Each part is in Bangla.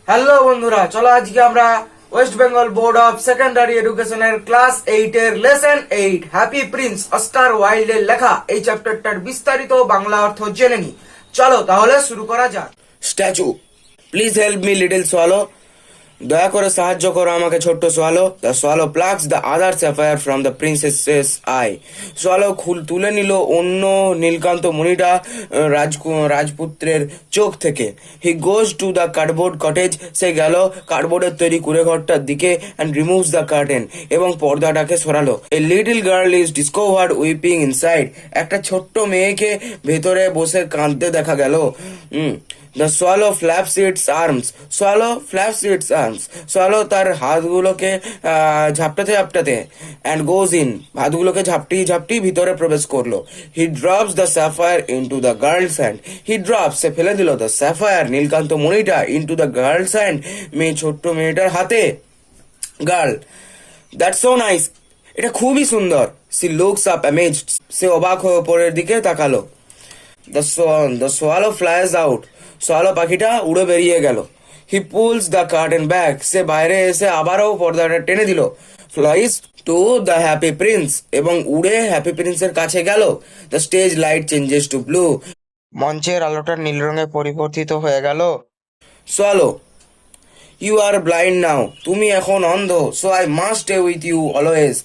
হ্যালো বন্ধুরা, চলো আজকে আমরা West Bengal board of secondary এডুকেশনের ক্লাস 8 এর লেসন 8 হ্যাপি প্রিন্স অস্কার ওয়াইল্ডের লেখা এই চ্যাপ্টারটার বিস্তারিত বাংলা অর্থ জেনে নি। চলো তাহলে শুরু করা যাক। Statue, please help me little swallow. দয়া করে সাহায্য করো আমাকে ছোট্ট সোয়ালো। The swallow plucks the other sapphire from the princess's eye. সোয়ালো তুলে নিল অন্য নীলকান্ত মণিটা রাজপুত্রের চোখ থেকে। He goes to the cardboard cottage, সে গেল কার্ডবোর্ডের তৈরি কুড়েঘরটার দিকে অ্যান্ড রিমুভস দ্য কার্টেন, এবং পর্দাটাকে সরালো। A little girl is discovered weeping inside, একটা ছোট্ট মেয়েকে ভেতরে বসে কাঁদতে দেখা গেল। The swallow flaps its arms. Swallow flaps its arms. Swallow তার হাতগুলোকে ঝাপটাতে ঝাপটাতে and goes in. হাতগুলোকে ঝাপটি ঝাপটি ভিতরে প্রবেশ করলো। He drops the sapphire into the girl's hand. He drops, সে ফেলে দিল the sapphire Nilkanta মণিটা into the girl's hand, ছোট্ট মেয়েটার হাতে। গার্ল, দ্যাটস সো নাইস, এটা খুবই সুন্দর। She looks up amazed, সে অবাক হয়ে উপরের দিকে তাকালো। The swallow flies out. Swallow পাখিটা উড়ে বেরিয়ে গেল। He pulls the curtain back, সে বাইরে এসে আবারও পর্দাটা টেনে দিল। Flies to the happy prince, এবং উড়ে হ্যাপি প্রিন্সের কাছে গেল। The stage light changes to blue, মঞ্চের আলোটা নীল রঙে পরিবর্তিত হয়ে গেল। Swallow, you are blind now, তুমি এখন অন্ধ। So I must stay with you always,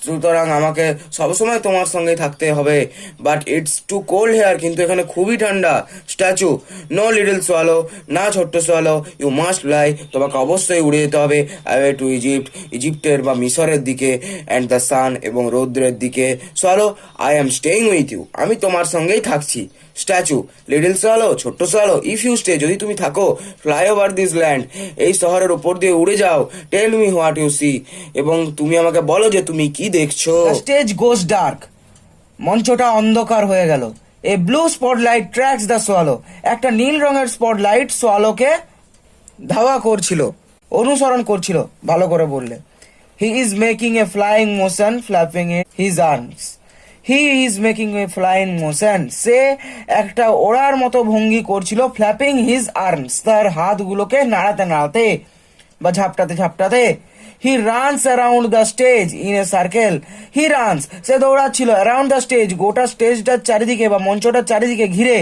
সুতরাং আমাকে সবসময় তোমার সঙ্গে থাকতে হবে। But it's two cold hair, কিন্তু এখানে খুবই ঠান্ডা। স্ট্যাচু, নো লিটল সোয়ালো, না ছোট্ট সোয়ালো, ইউ মাস্ট ফ্লাই, তোমাকে অবশ্যই উড়ে যেতে হবে অ্যাওয়ে টু ইজিপ্ট, ইজিপ্টের বা মিশরের দিকে, অ্যান্ড দ্য সান, এবং রৌদ্রের দিকে। Swallow, I am staying with you, আমি তোমার সঙ্গেই থাকছি। স্ট্যাচু, লিটল সোয়ালো, ছোট্ট সোয়ালো, ইফ ইউ স্টে, যদি তুমি থাকো, ফ্লাই ওভার দিস ল্যান্ড, এই শহরের উপর দিয়ে উড়ে যাও। Tell me what you see, এবং তুমি আমাকে বলো যে তুমি কি দেখছো। স্টেজ গোজ ডার্ক, মঞ্চটা অন্ধকার হয়ে গেল। A blue spotlight tracks the swallow, একটা নীল রঙের স্পটলাইট সোয়ালোকে ধাওয়া করছিল, অনুসরণ করছিল। ভালো করে বললে। He is making a flying motion flapping his arms. He is making a flying motion, সে একটা ওড়ার মতো ভঙ্গি করছিল। ফ্ল্যাপিং হিজ আর্মস, তার হাতগুলোকে নাড়াতে নাড়াতে বা ঝাপটাতে ঝাপটাতে। He runs around the stage in a circle. He runs, সে দৌড়াচ্ছিল অ্যারাউন্ড দ্য স্টেজ, গোটা স্টেজটার চারিদিকে বা মঞ্চটার চারিদিকে ঘিরে।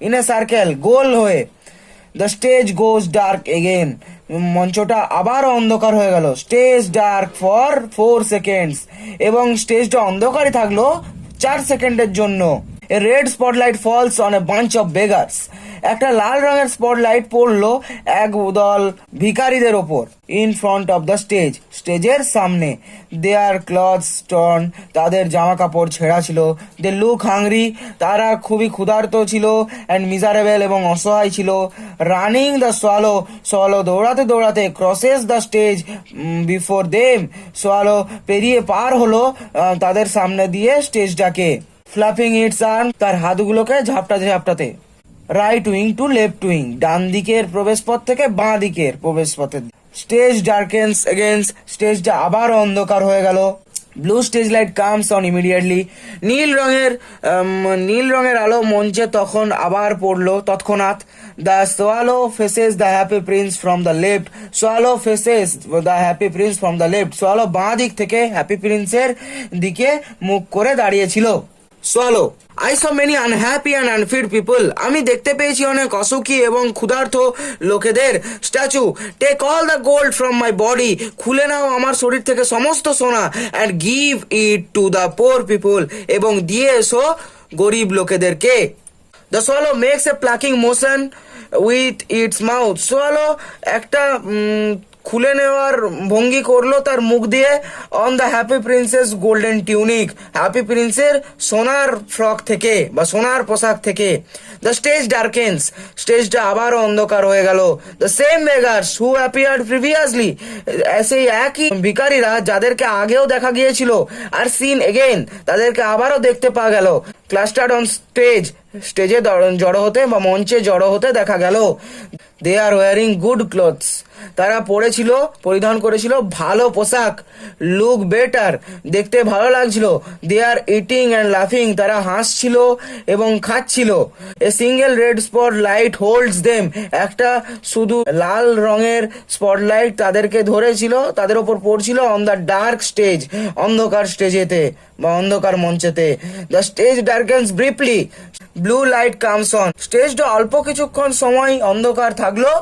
ইন এ সার্কেল, গোল হয়ে। The stage goes dark again, মঞ্চটা আবার অন্ধকার হয়ে গেল। স্টেজ ডার্ক ফর 4 সেকেন্ডস, এবং স্টেজটা অন্ধকারই থাকলো 4 সেকেন্ডের জন্য। A red spotlight falls on a bunch of beggars, একটা লাল রঙের স্পটলাইট পড়লো এক দল ভিখারিদের ওপর। In front of the stage, স্টেজের সামনে। দেয়ার ক্লথস টর্ন, তাদের জামা কাপড় ছেঁড়া ছিল। দে লুক হাংরি, তারা খুবই ক্ষুধার্ত ছিল। অ্যান্ড মিজারেবল, এবং অসহায় ছিল। রানিং দ্য সোয়ালো, সোয়ালো দৌড়াতে দৌড়াতে crosses the stage before them, swallow পেরিয়ে পার হলো তাদের সামনে দিয়ে স্টেজটাকে। ফ্ল্যাপিং ইটস আর্ম, তার হাতগুলোকে ঝাপটাতে ঝাপটাতে। Right wing to left wing, ডান দিকের প্রবেশ পথ থেকে বাঁ দিকের প্রবেশ পথে। স্টেজ ডার্কেন্স এগেন্স, স্টেজটা আবার অন্ধকার হয়ে গেল। Blue stage light comes on immediately, নীল রঙের আলো মঞ্চে তখন আবার পড়লো তৎক্ষণাৎ। The swallow faces the happy prince from the left, swallow faces the happy prince from the left, swallow বাঁ দিক থেকে হ্যাপি প্রিন্সের দিকে মুখ করে দাঁড়িয়েছিল। Swallow, I saw many unhappy and unfed people, আমি দেখতে পেয়েছি অনেক অসুখী এবং ক্ষুধার্ত লোকেদের। Statue, take all the gold from my body, খুলে নাও আমার শরীর থেকে সমস্ত সোনা। And give it to the poor people, এবং দিয়ে এসো গরিব লোকেদেরকে। The swallow makes a plucking motion with its mouth, সোয়ালো একটা খুলে নেওয়ার ভঙ্গি করলো তার মুখ দিয়ে। On the happy prince's golden tunic, happy প্রিন্সের সোনার ফ্রক থেকে বা সোনার পোশাক থেকে। দ্য স্টেজ ডার্কেন্স, স্টেজটা আবারও অন্ধকার হয়ে গেল। The same beggars who appeared previously, সেই একই ভিখারিরা যাদেরকে আগেও দেখা গিয়েছিল, আর সিন এগেন, তাদেরকে আবারও দেখতে পাওয়া গেল। ক্লাস্টার্ড অন স্টেজ, স্টেজে জড়ো হতে বা মঞ্চে জড়ো হতে দেখা গেল। দে আর ওয়ারিং গুড ক্লোথস, তারা পরিধান করেছিল ভালো পোশাক। লুক বেটার, দেখতে ভালো লাগছিল। দে আর ইটিং অ্যান্ড লাফিং, তারা হাসছিল এবং খাচ্ছিল। A single red spot light holds them, একটা শুধু লাল রঙের স্পটলাইট তাদেরকে ধরেছিল, তাদের ওপর পড়ছিল অন দ্য ডার্ক স্টেজ, অন্ধকার স্টেজেতে বা অন্ধকার মঞ্চেতে। The stage darkens briefly, blue light comes on, স্টেজটা অল্প কিছুক্ষণ সময় অন্ধকার থাকলো,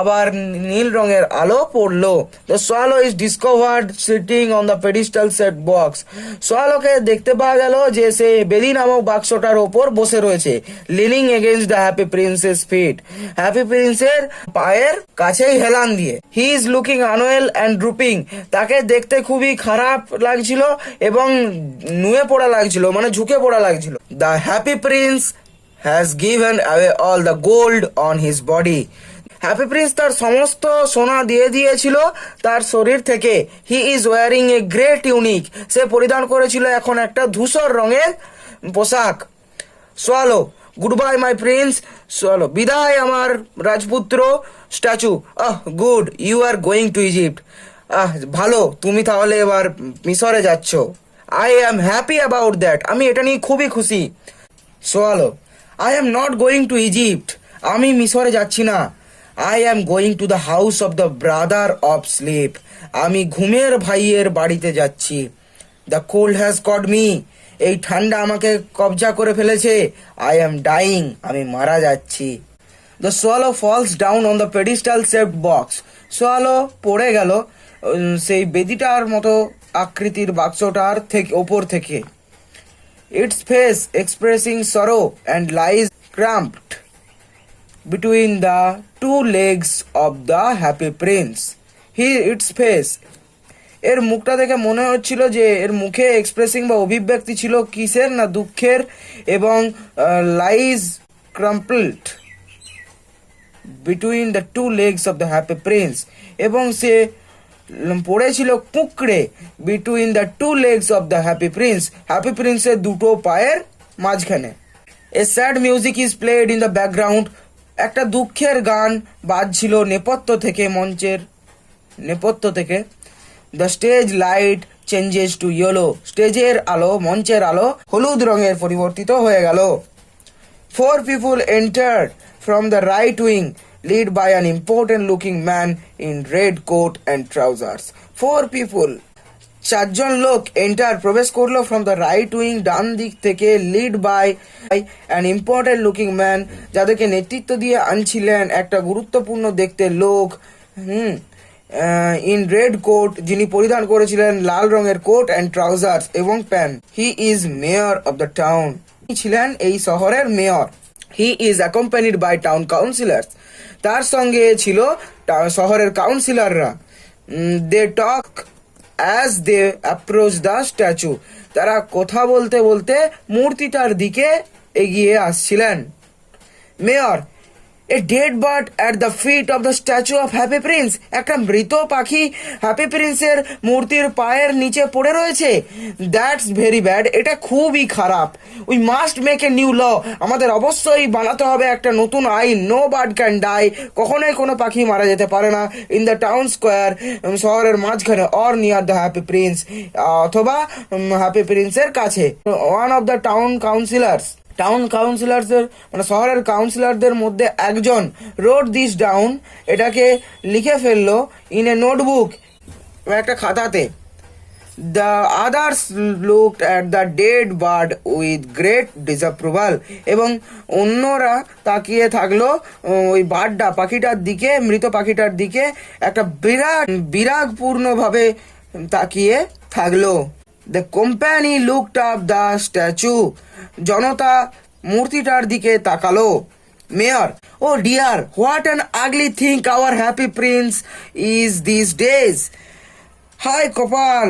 আবার নীল রঙের আলো পড়লো। The swallow is discovered sitting on the pedestal set box, সোয়ালোকে দেখতে পাওয়া গেল যে সে বেদি নামক বাক্সটার ওপর বসে রয়েছে। Leaning against the happy prince's feet, happy প্রিন্সের পায়ের কাছেই হেলান দিয়ে। He is looking unwell and drooping, তাকে দেখতে খুবই খারাপ লাগছিল এবং নুয়ে পড়া লাগছিল, মানে ঝুঁকে পড়া লাগছিল। The happy prince has given away all the gold on his body, happy prince তার সমস্ত সোনা দিয়ে দিয়েছিল তার শরীর থেকে। He is wearing a grey tunic, সে পরিধান করেছিল এখন একটা ধূসর রঙের পোশাক। Swallow, good bye my prince, swallow, বিদায় আমার রাজপুত্র। Statue, good, you are going to Egypt, ভালো, তুমি তাহলে এবার মিশরে যাচ্ছ। I am happy about that, আমি এটা নিয়ে খুবই খুশি। Swallow, I am not going to Egypt, আমি মিশরে যাচ্ছি না। I am going to the house of the brother of sleep, আমি ঘুমের ভাইয়ের বাড়িতে যাচ্ছি। The cold has caught me, এই ঠান্ডা আমাকে কবজা করে ফেলেছে। আই অ্যাম ডাইং, আমি মারা যাচ্ছি। The swallow falls down on the pedestal shaped box, swallow পড়ে গেল সেই বেদিটার মতো আকৃতির বাক্সটার ওপর থেকে। Its face expressing sorrow and lies crumpled between the two legs of the happy prince. Its face, এর মুখটা দেখে মনে হচ্ছিল যে এর মুখে এক্সপ্রেসিং বা অভিব্যক্তি ছিল কিসের না, দুঃখের, এবং lies crumpled between the two legs of the happy prince, এবং সে পড়েছিল কুঁকড়ে between the two legs of the happy prince, happy প্রিন্সের দুটো পায়ের মাঝখানে। A sad music is played in the background, একটা দুঃখের গান বাজছিল নেপথ্য থেকে। The stage light changes to yellow, স্টেজের আলো, মঞ্চের আলো হলুদ রঙের পরিবর্তিত হয়ে গেল। 4 people entered from the right wing, led by an important looking man in red coat and trousers. 4 people, 4 জন লোক এন্টার প্রবেশ করলো ফ্রম দ্য রাইট উইং, ডান দিক থেকে, led by an important looking man, যাদেরকে নেতৃত্ব দিয়ে আনছিলেন একটা গুরুত্বপূর্ণ দেখতে লোক। ইন রেড কোট, যিনি পরিধান করেছিলেন লাল রঙের কোট অ্যান্ড ট্রাউজার্স এবং pant. He is mayor of the town, তিনি ছিলেন এই শহরের mayor. He is accompanied by town councillors, তার সঙ্গে ছিল শহরের কাউন্সিলররা। They talk as they approach the statue, তারা কথা বলতে বলতে মূর্তিটার দিকে এগিয়ে আসছিলেন। Mayor, a dead bird at the feet of the statue of happy prince, একটা মৃত পাখি হ্যাপি প্রিন্সের মূর্তির পায়ের নিচে পড়ে রয়েছে। দ্যাটস ভেরি ব্যাড, এটা খুবই খারাপ। We must make a new law, আমাদের অবশ্যই বানাতে হবে একটা নতুন আইন। নো বার্ড ক্যান ডাই, কখনোই কোনো পাখি মারা যেতে পারে না। ইন দ্য টাউন স্কোয়ার, শহরের মাঝখানে, or near the happy Prince, অথবা হ্যাপি প্রিন্সের কাছে। ওয়ান অফ দ্য টাউন কাউন্সিলারদের মানে শহরের কাউন্সিলরদের মধ্যে একজন রোড দিস ডাউন, এটাকে লিখে ফেললো ইন এ নোটবুক, একটা খাতাতে। The others looked at the dead bird with great disapproval, এবং অন্যরা তাকিয়ে থাকলো ওই পাখিটার দিকে, মৃত পাখিটার দিকে একটা বিরাগপূর্ণভাবে তাকিয়ে থাকলো। The company looked up the statue, জনতা মূর্তিটার দিকে তাকালো। Mayor, oh dear, what an ugly thing our happy prince is this days, হায় কপাল,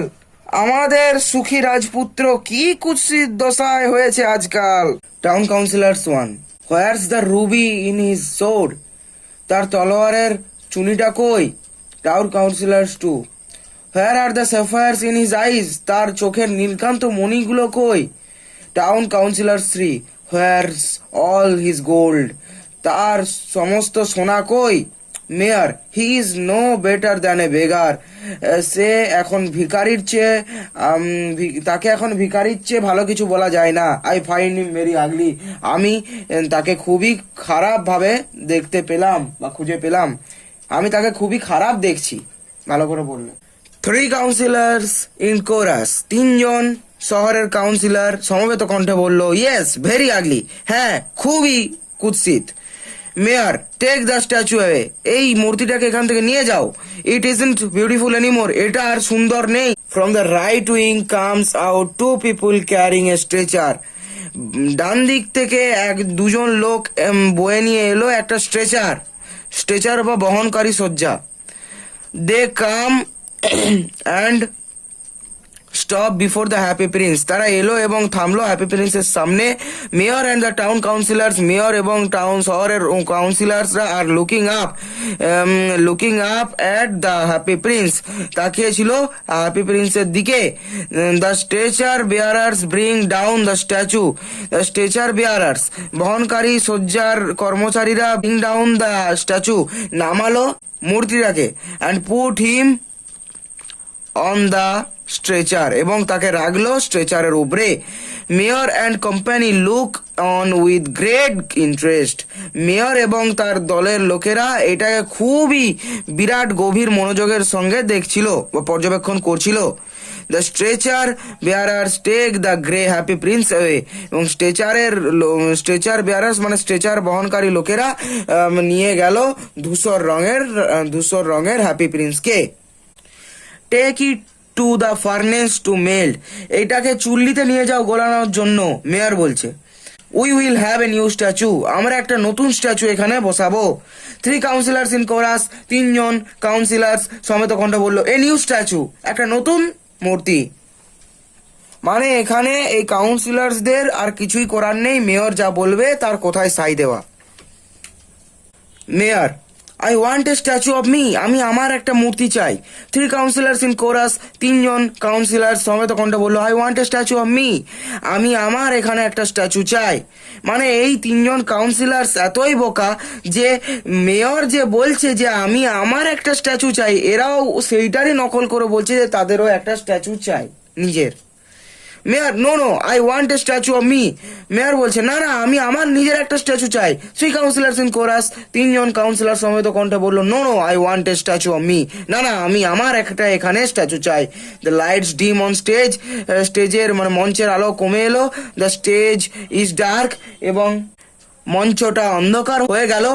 আমাদের সুখী রাজপুত্র কি কুৎসিত দশায় হয়েছে আজকাল। Town councillors 1, where's the ruby in his sword, তার তলোয়ারের চুনিটা কই। Town councillors 2, where are the sapphires in his eyes, তার চোখের নীলকান্ত মণিগুলো কই। Town councillor 3, where's all his gold, তার সমস্ত সোনা কই? Mayor, he is no better than a beggar. সে এখন ভিখারির চেয়ে তাকে এখন ভিখারির চেয়ে ভালো কিছু বলা যায় না। আই ফাইন্ড হিম ভেরি আগলি। আমি তাকে খুবই খারাপ ভাবে দেখতে পেলাম বা খুঁজে পেলাম। আমি তাকে খুবই খারাপ দেখছি। ভালো করে বললে। 3 কাউন্সিলর্স ইন কোরাস, 3জন শহরের কাউন্সিলর সমবেত কণ্ঠে বলল, ইয়েস ভেরি আগলি, হ্যাঁ খুবই কুৎসিত। Mayor, take the statue away, এই মূর্তিটাকে এখান থেকে নিয়ে যাও। ইট ইজন্ট বিউটিফুল এনিমোর, এটা আর সুন্দর নেই। From the right wing comes out 2 people carrying a stretcher. ডান দিক থেকে দুজন লোক বয়ে নিয়ে এলো একটা স্ট্রেচার বা বহনকারী শয্যা। They come and stop before the happy prince, তারা এলো এবং থামলো হ্যাপি প্রিন্সের সামনে। Mayor and the town councillors, mayor এবং টাউন শহরের কাউন্সিলার্সরা are looking up at the happy prince, তাকিয়েছিল হ্যাপি প্রিন্সের দিকে। The stretcher bearers bring down the statue, the stretcher bearers বহনকারী শয্যার কর্মচারীরা ব্রিং ডাউন দ্য স্ট্যাচু, নামালো মূর্তিটাকে। And put him on the stretcher, এবং তাকে রাখলো স্ট্রেচারের উপরে। Mayor and company look on with great interest, mayor এবং তার দলের লোকেরা এটাকে খুবই বিরাট গভীর মনোযোগের সঙ্গে দেখছিল বা পর্যবেক্ষণ করছিল। The stretcher bearers take the grey happy prince away, এবং স্ট্রেচার বেয়ারার্স মানে স্ট্রেচার বহনকারী লোকেরা নিয়ে গেল ধূসর রঙের হ্যাপি প্রিন্সকে। Take it to the furnace to melt, এইটাকে চুল্লিতে নিয়ে যাও গোলানোর জন্য, মেয়র বলছে। We will have a new statue, আমরা একটা নতুন স্ট্যাচু এখানে বসাবো। 3 কাউন্সিলার্স ইন কোরাস, 3জন কাউন্সিলার্স সমেত কণ্ঠ বলল, এ নিউ স্ট্যাচু, একটা নতুন মূর্তি। মানে এখানে এই কাউন্সিলার্সদের আর কিছুই করার নেই, মেয়র যা বলবে তার কোথায় সাই দেওয়া। Mayor, I want a statue of me, আমি আমার একটা মূর্তি চাই। 3 কাউন্সিলার্স ইন কোরাস, 3জন কাউন্সিলার সমেত কণ্ঠে বললো, I want a statue of me, আমি আমার এখানে একটা স্ট্যাচু চাই। মানে এই 3জন কাউন্সিলার্স এতই বোকা যে মেয়র যে বলছে যে আমি আমার একটা স্ট্যাচু চাই, এরাও সেইটারই নকল করে বলছে যে তাদেরও একটা স্ট্যাচু চাই নিজের। Mayor, no I want a statue of me, mayor বলছে না আমি আমার নিজের একটা স্ট্যাচু চাই। 3 কাউন্সিলার্স ইন কোরাস, 3জন কাউন্সিলর সমেত কণ্ঠে বললো, no I want a statue of me, না আমি আমার একটা এখানে স্ট্যাচু চাই। The lights dim on stage, স্টেজের মানে মঞ্চের আলো কমে এলো। দ্য স্টেজ ইজ ডার্ক, এবং মঞ্চটা অন্ধকার হয়ে গেল।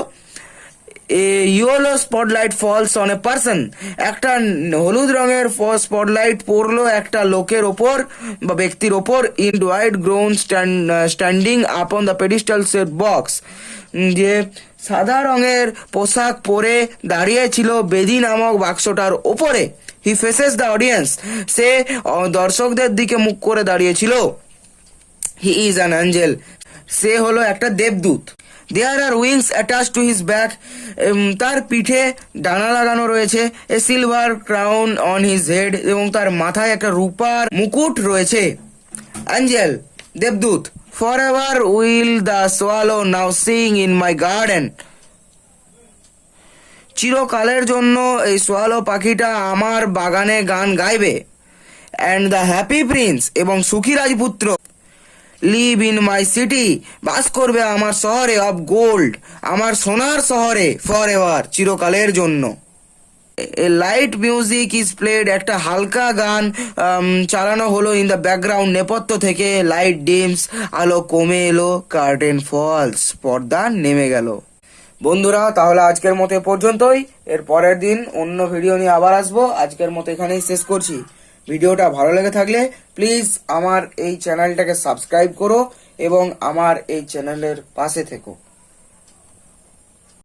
Yellow spotlight falls on a person, একটা হলুদ রঙের স্পটলাইট পড়লো একটা লোকের ওপর বা ব্যক্তির ওপর। In white ground standing up on the pedestal set box, যে সাদা রঙের পোশাক পরে দাঁড়িয়েছিল বেদি নামক বাক্সটার ওপরে। হি ফেসেস দ্য অডিয়েন্স, সে দর্শকদের দিকে মুখ করে দাঁড়িয়েছিল। হি ইজ অ্যান অ্যাঞ্জেল, সে হলো একটা দেবদূত। There are wings attach to his back, তার পিঠে ডানা লাগানো রয়েছে। A silver crown on his head, এবং তার মাথায় একটা রূপার মুকুট রয়েছে। অ্যাঞ্জেল, দেবদূত, for ever will the swallow now sing in my garden, চিরকালের জন্য এই সোয়ালো পাখিটা আমার বাগানে গান গাইবে। অ্যান্ড দ্য হ্যাপি প্রিন্স, এবং সুখী রাজপুত্র, লিভ ইন মাই সিটি, বাস করবে আমার শহরে অফ গোল্ড, আমার সোনার শহরে, ফর এভার, চিরকালের জন্য। লাইট মিউজিক ইজ প্লেড, একটা হালকা গান চালানো হলো। ইন দ্য ব্যাকগ্রাউন্ড, নেপথ্য থেকে। লাইট ডিমস, আলো কমে এলো। কার্টেন ফলস, পর্দা নেমে গেল। বন্ধুরা, তাহলে আজকের মতো এ পর্যন্তই। এর পরের দিন অন্য ভিডিও নিয়ে আবার আসবো। আজকের মতো এখানেই শেষ করছি। ভিডিওটা ভালো লেগে থাকলে প্লিজ আমার এই চ্যানেলটাকে সাবস্ক্রাইব করো এবং আমার এই চ্যানেলের পাশে থেকো।